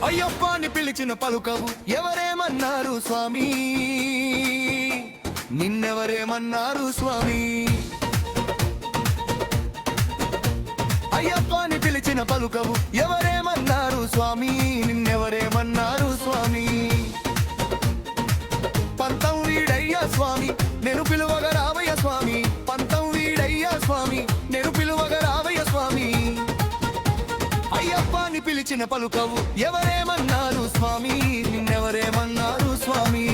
అయ్యప్ప అని పిలిచిన పలుకవు ఎవరేమన్నారు స్వామి, నిన్నెవరేమన్నారు స్వామి. అయ్యప్ప అని పిలిచిన పలుకవు ఎవరేమన్నారు స్వామి, నిన్నెవరేమన్నారు స్వామి. పంతం వీడయ్యా స్వామి నేను పిలువగా రావయ్య స్వామి, పంతం వీడయ్యా స్వామి నేను పిలువగా రావయ్య స్వామి. అయ్యప్ప అని పిలిచిన పలుకవు ఎవరేమన్నారు స్వామి, నిన్నెవరేమన్నారు స్వామి.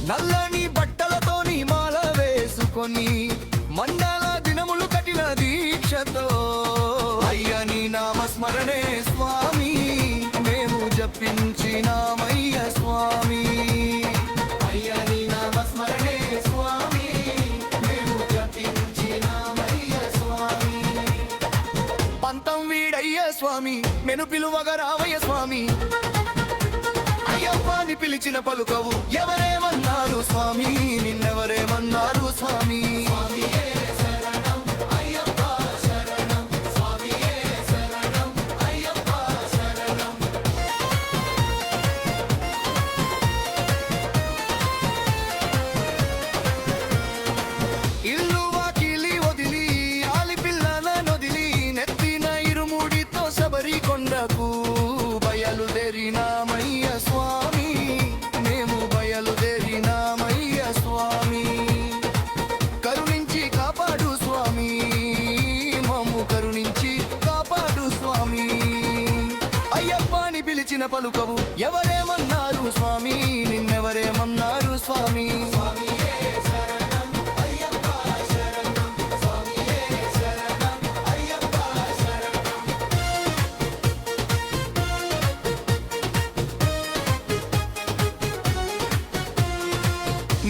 నల్లని బట్టలతోని మాల వేసుకొని మండల దినములు కఠిన దీక్షతో అయ్యని నామస్మరణే స్వామి మేము జపించినామయ్య స్వామి. అయ్యని నామస్మరణే స్వామి మేము జపించినామయ్య స్వామి. పంతం వీడయ్య స్వామి మెను పిలువగా రావయ్య స్వామి. అయ్యప్ప అని పిలిచిన పలుకవు ఎవరేమన్నారు స్వామి, నిన్నెవరేమన్నారు స్వామి. ఇల్లు వాకిలి వదిలి ఆలిపిల్లన నొదిలి నెత్తిన ఇరుముడితో శబరి కొండకు బయలుదేరినామయ్య స్వామి మేము బయలుదేరినామయ్య స్వామి. కరుణించి కాపాడు స్వామి మమ్ము కరుణించి కాపాడు స్వామి. అయ్యప్ప అని పిలిచిన పలుకవు ఎవరేమన్నారు స్వామి, నిన్నెవరేమన్నారు స్వామి.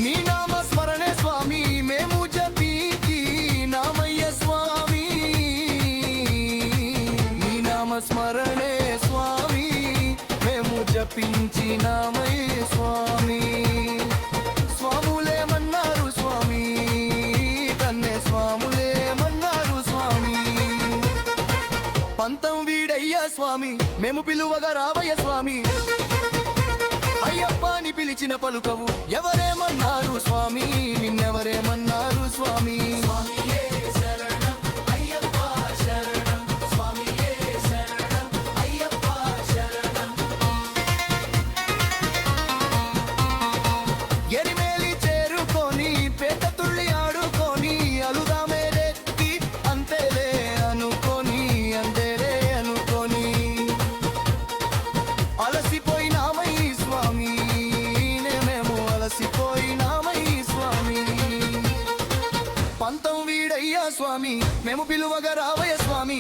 నీ నామస్మరణే స్వామి మేము జపించినామయ్య స్వామి. నీ నామస్మరణే స్వామి మేము జపించినామయ్య స్వామి. స్వాములేమన్నారు స్వామి కన్నే స్వాములేమన్నారు స్వామి. పంతం వీడయ్యా స్వామి మేము పిలువగా రావయ్య స్వామి. అయ్యప్ప అని పిలిచిన పలుకవు ఎవరేమన్నారు స్వామి, నిన్నెవరేమన్నారు స్వామి. ఎరిమేలి చేరుకొని పేట తుళ్ళి ఆడుకొని అలుదామే రెత్తి అంతేలే అనుకొని అంతేలే అనుకొని అలసిపోయినామై స్వామి మేము అలసిపోయినామై స్వామి. పంతం వీడయ్యా స్వామి మేము పిలువగా రావయ్య స్వామి.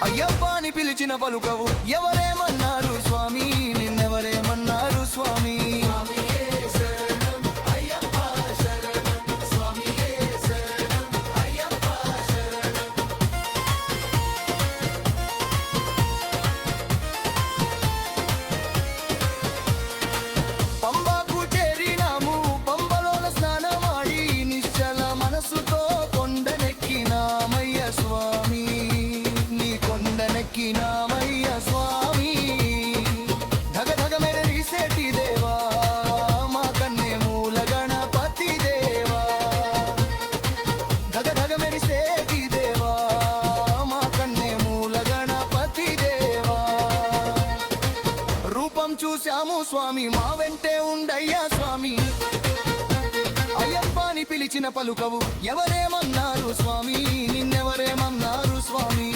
అయ్యప్ప అని పిలిచిన పలుకవు ఎవరేమన్నారు స్వామి, నిన్నెవరేమన్నారు స్వామి. పంబాకు చేరినాము పంబలోన స్నానమాడి నిశ్చల మనసుతో కొండనెక్కినామయ్య స్వామి. నీ కొండనెక్కినామయ్య స్వామి. ధగధగ మెరిసేటి దేవా మా కన్నే మూల గణపతి దేవా. ధగధగ మెరిసేటి దేవా మా కన్నే మూల గణపతి దేవా. రూపం చూశాము స్వామి మా వెంటే ఉండయ్యా స్వామి. అయ్యప్ప అని పిలిచిన పలుకవు ఎవరేమన్నారు స్వామి, నిన్నెవరేమన్నారు స్వామి.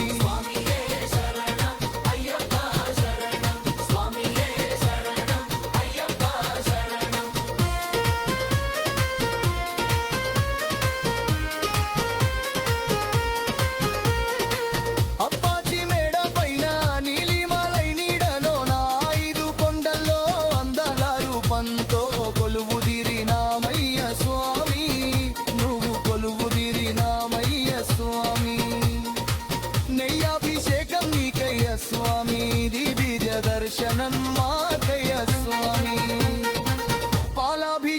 అప్పాచి మేడ పైన నీలిమలై నీడలో నా 5 కొండల్లో అందాల రూపంతో కొలువుదిరినామయ్య స్వామి నువ్వు కొలువుదిరినామయ్య స్వామి. నెయ్యాభి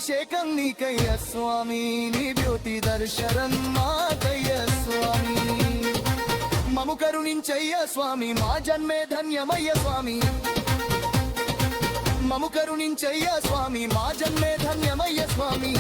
అభిషేకం నీకయ్య స్వామి నీ బ్యూటీ దర్శనం మాకయ్య స్వామి మము కరుణించయ్య స్వామి మా జన్మే ధన్యమయ్య స్వామి మము కరుణించయ్య స్వామి మా జన్మే ధన్యమయ్య స్వామి